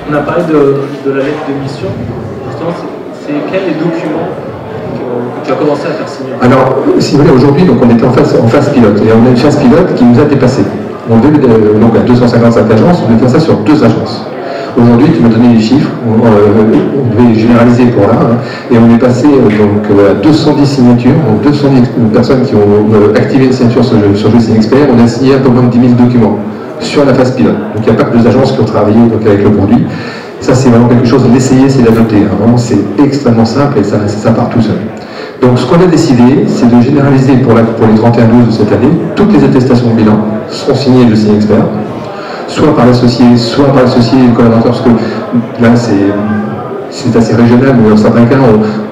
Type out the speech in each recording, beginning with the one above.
On a parlé de la lettre de mission. Justement, c'est quels les documents que tu as commencé à faire signer? Alors, si vous voulez, aujourd'hui, donc on était en phase pilote, et on a une phase pilote qui nous a dépassé. On devait, donc à 255 agences, on devait faire ça sur 2 agences. Aujourd'hui, tu m'as donné les chiffres, on devait généraliser pour là, hein, et on est passé donc, à 210 signatures, donc 210 personnes qui ont activé une signature sur GCN Expert. On a signé un peu moins de 10 000 documents sur la phase pilote. Donc il n'y a pas que 2 agences qui ont travaillé donc, avec le produit. Ça, c'est vraiment quelque chose, l'essayer, c'est l'adopter. Hein. Vraiment, c'est extrêmement simple et ça part tout seul. Donc ce qu'on a décidé, c'est de généraliser pour les 31-12 de cette année, toutes les attestations de bilan seront signées de GCN Expert, soit par l'associé, soit par l'associé et le collaborateur, parce que là, c'est assez régional, mais dans certains cas,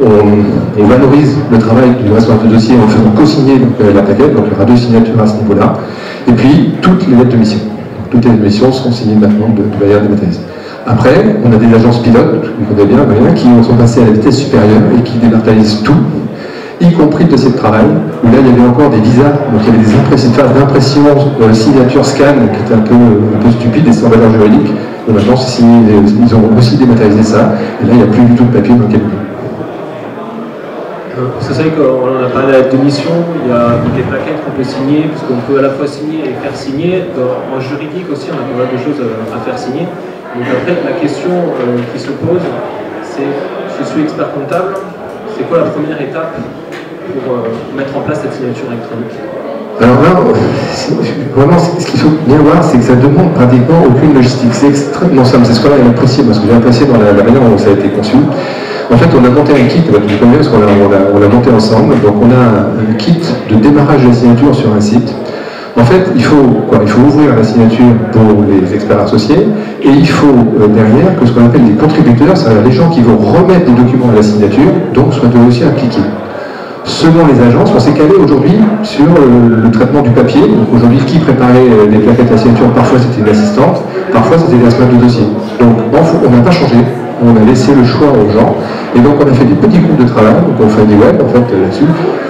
on valorise le travail du responsable de dossier en faisant co-signer la plaquette, donc il y aura 2 signatures à ce niveau-là, et puis toutes les lettres de mission. Donc, toutes les lettres de mission seront signées maintenant de Bayer Dématérialisé. Après, on a des agences pilotes, vous connaissez bien, qui sont passées à la vitesse supérieure et qui dématérialisent tout, y compris le dossier de travail, où là il y avait encore des visas, donc il y avait des phases d'impression, signature, scan, qui étaient un peu stupides et sans valeur juridique. Et maintenant, ils ont aussi dématérialisé ça, et là il n'y a plus du tout de papier dans le cabinet. C'est vrai qu'on a parlé de la lettre de mission, il y a des plaquettes qu'on peut signer, puisqu'on peut à la fois signer et faire signer. En juridique aussi, on a pas mal de choses à faire signer. Donc après, la question qui se pose, c'est, je suis expert comptable, c'est quoi la première étape pour mettre en place cette signature électronique? Alors là, vraiment, ce qu'il faut bien voir, c'est que ça ne demande pratiquement aucune logistique. C'est extrêmement simple. C'est ce qu'on a apprécié, parce que j'ai apprécié dans la manière dont ça a été conçu. En fait, on a monté un kit, tu connais, parce qu'on l'a monté ensemble. Donc on a un kit de démarrage de la signature sur un site. En fait, il faut ouvrir la signature pour les experts associés, et il faut derrière que ce qu'on appelle des contributeurs, c'est-à-dire les gens qui vont remettre des documents à la signature, donc soient eux aussi impliqués. Selon les agences, on s'est calé aujourd'hui sur le traitement du papier. Donc aujourd'hui, qui préparait les plaquettes à signature, parfois c'était une assistante, parfois c'était des responsables de dossier. Donc on n'a pas changé, on a laissé le choix aux gens, et donc on a fait des petits groupes de travail, donc on fait des web en fait là-dessus,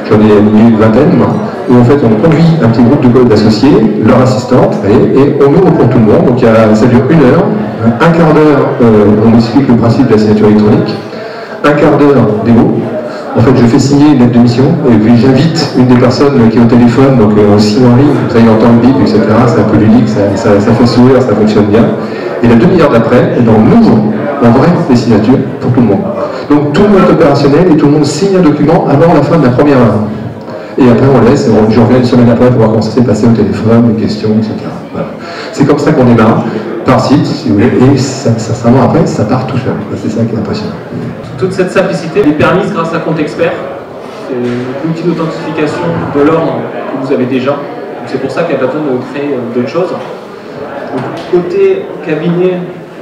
j'en ai animé une vingtaine, où en fait on conduit un petit groupe d'associés, leur assistante, et on ouvre pour tout le monde, donc ça dure 1 heure, un quart d'heure, on explique le principe de la signature électronique, un quart d'heure démo. En fait, je fais signer une lettre de mission, et puis j'invite une des personnes qui est au téléphone, donc on signe en ligne, ça il entend le bip, etc. C'est un peu ludique, ça fait sourire, ça fonctionne bien. Et la demi-heure d'après, on ouvre en vrai les signatures pour tout le monde. Donc tout le monde est opérationnel et tout le monde signe un document avant la fin de la première heure. Et après on laisse, je reviens une semaine après pour voir comment ça s'est passé au téléphone, les questions, etc. Voilà. C'est comme ça qu'on démarre, par site, si vous voulez, et sincèrement après, ça part tout seul. C'est ça qui est impressionnant. Toute cette simplicité est permise grâce à Compte Expert. C'est l'outil d'authentification de l'ordre que vous avez déjà. C'est pour ça qu'il n'y a pas besoin de créer d'autres choses. Donc, côté cabinet,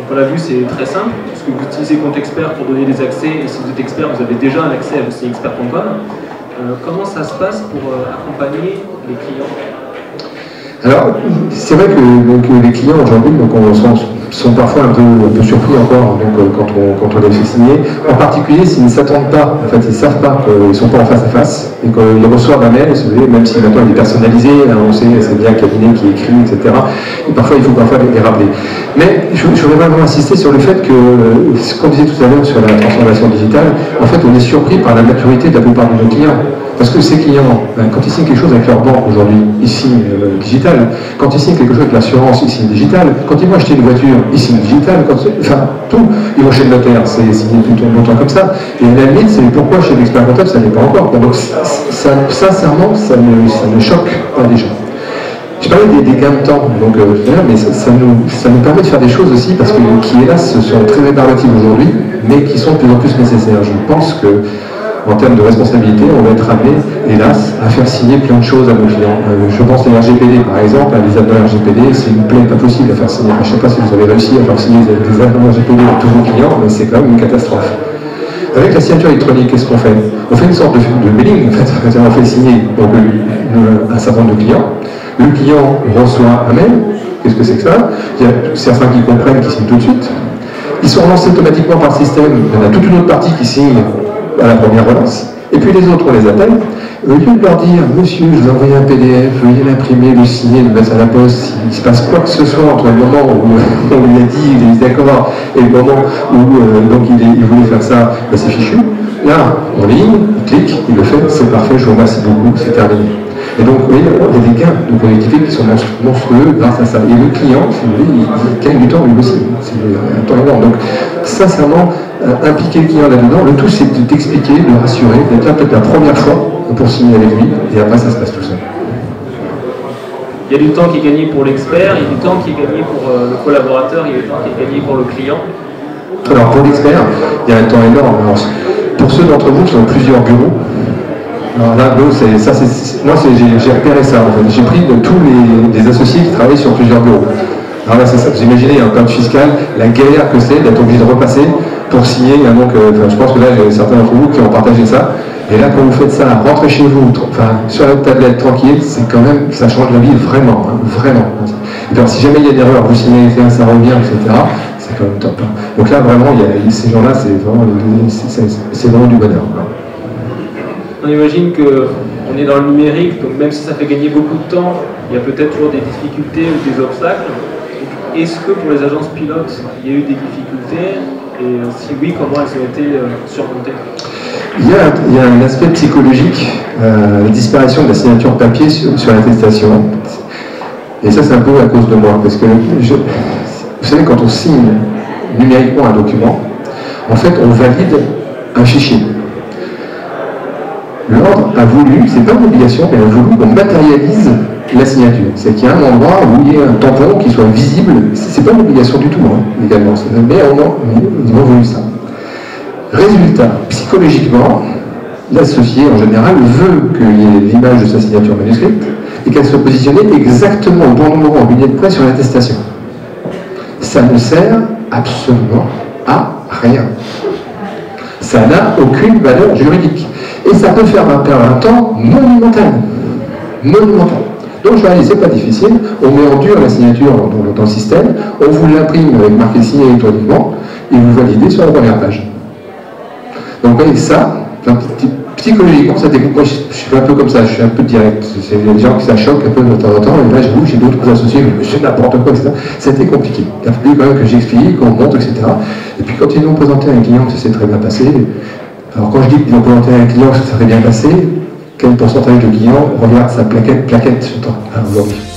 on l'a vu, c'est très simple, puisque vous utilisez Compte Expert pour donner des accès, et si vous êtes expert, vous avez déjà un accès à GCNexpert.com. Comment ça se passe pour accompagner les clients? Alors, c'est vrai que les clients aujourd'hui sont parfois un peu surpris encore quand on les fait signer. En particulier s'ils ne s'attendent pas, en fait, ils ne savent pas qu'ils ne sont pas en face à face et qu'ils reçoivent un mail, même si maintenant il est personnalisé, hein, on sait, c'est bien le cabinet qui écrit, etc. Et parfois il faut les rappeler. Mais je voudrais vraiment insister sur le fait que, ce qu'on disait tout à l'heure sur la transformation digitale, en fait on est surpris par la maturité de la plupart de nos clients. Parce que ces clients, quand ils signent quelque chose avec leur banque aujourd'hui, ils signent digital. Quand ils signent quelque chose avec l'assurance, ils signent digital. Quand ils vont acheter une voiture, ils signent digital. Enfin, tout. Ils vont chez le notaire, c'est signé tout longtemps comme ça. Et à la limite, c'est pourquoi chez l'expert comptable, ça n'est pas encore. Donc, sincèrement, ça ne choque pas les gens. Je parlais des gains de temps, donc, mais ça nous permet de faire des choses aussi, parce que qui, hélas, sont très réparatifs aujourd'hui, mais qui sont de plus en plus nécessaires. Je pense que en termes de responsabilité, on va être amené, hélas, à faire signer plein de choses à nos clients. Je pense à RGPD, par exemple, les avenants RGPD, c'est une plaie pas possible à faire signer. Je ne sais pas si vous avez réussi à faire signer des avenants RGPD à tous vos clients, mais c'est quand même une catastrophe. Avec la signature électronique, qu'est-ce qu'on fait? On fait une sorte de mailing, en fait. On fait signer un certain nombre de clients. Le client reçoit un mail. Qu'est-ce que c'est que ça? Il y a certains qui comprennent, qui signent tout de suite. Ils sont relancés automatiquement par le système. Il y en a toute une autre partie qui signe à la première relance. Et puis les autres, on les appelle, au lieu de leur dire, monsieur, je vous ai envoyé un PDF, veuillez l'imprimer, le signer, le mettre à la poste, s'il se passe quoi que ce soit entre le moment où on lui a dit, il est d'accord, et le moment où donc il voulait faire ça, ben c'est fichu. Là, en ligne, il clique, il le fait, c'est parfait, je vous remercie beaucoup, c'est terminé. Et donc, vous voyez, il y a des gains de productivité qui sont monstrueux grâce à ça. Et le client, si vous voulez, il gagne du temps lui aussi. C'est un temps énorme. Donc, sincèrement, impliquer le client là-dedans, le tout c'est de t'expliquer, de le rassurer, d'être là peut-être la première fois pour signer avec lui, et après ça se passe tout seul. Il y a du temps qui est gagné pour l'expert, il y a du temps qui est gagné pour le collaborateur, il y a du temps qui est gagné pour le client. Alors pour l'expert, il y a un temps énorme. Alors, pour ceux d'entre vous qui ont plusieurs bureaux, alors là, moi j'ai repéré ça en fait. J'ai pris de tous les associés qui travaillent sur plusieurs bureaux. Alors là c'est ça, vous imaginez un code fiscal, la galère que c'est d'être obligé de repasser pour signer. Donc, je pense que là j'ai certains d'entre vous qui ont partagé ça. Et là quand vous faites ça, rentrez chez vous, sur la tablette tranquille, c'est quand même, ça change la vie vraiment, hein, vraiment. Et alors si jamais il y a des erreurs, vous signez, ça revient, etc. C'est quand même top. Hein. Donc là vraiment, ces gens-là, c'est vraiment du bonheur. Hein. On imagine qu'on est dans le numérique, donc même si ça fait gagner beaucoup de temps, il y a peut-être toujours des difficultés ou des obstacles. Est-ce que pour les agences pilotes, il y a eu des difficultés? Et si oui, comment elles ont été surmontées? Il y a un aspect psychologique, la disparition de la signature papier sur l'attestation. Et ça, c'est un peu à cause de moi. Parce que, vous savez, quand on signe numériquement un document, en fait, on valide un fichier. L'ordre a voulu, c'est pas une obligation, mais a voulu qu'on matérialise la signature. C'est qu'il y a un endroit où il y a un tampon qui soit visible. C'est pas une obligation du tout, hein, légalement. Mais ils ont voulu ça. Résultat, psychologiquement, l'associé en général veut qu'il y ait l'image de sa signature manuscrite et qu'elle soit positionnée exactement au bon endroit, en lunettes près sur l'attestation. Ça ne sert absolument à rien. Ça n'a aucune valeur juridique. Et ça peut faire perdre un temps monumental. Monumental. Donc je vais aller, c'est pas difficile, on met en dur la signature dans le système, on vous l'imprime avec marqué signé électroniquement, et vous validez sur la première page. Donc vous voyez ça, psychologiquement, ça découpe. Moi, je suis un peu comme ça, je suis un peu direct. Il y a des gens qui ça choque un peu de temps en temps, et là j'avoue, j'ai d'autres associés, mais je n'importe quoi, etc. C'était compliqué. Il a fallu quand même que j'explique, qu'on montre, etc. Et puis quand ils l'ont présenté à un client, ça s'est très bien passé. Alors quand je dis qu'ils l'ont présenté à un client, ça s'est très bien passé, quel pourcentage de clients regarde sa plaquette sur le temps aujourd'hui?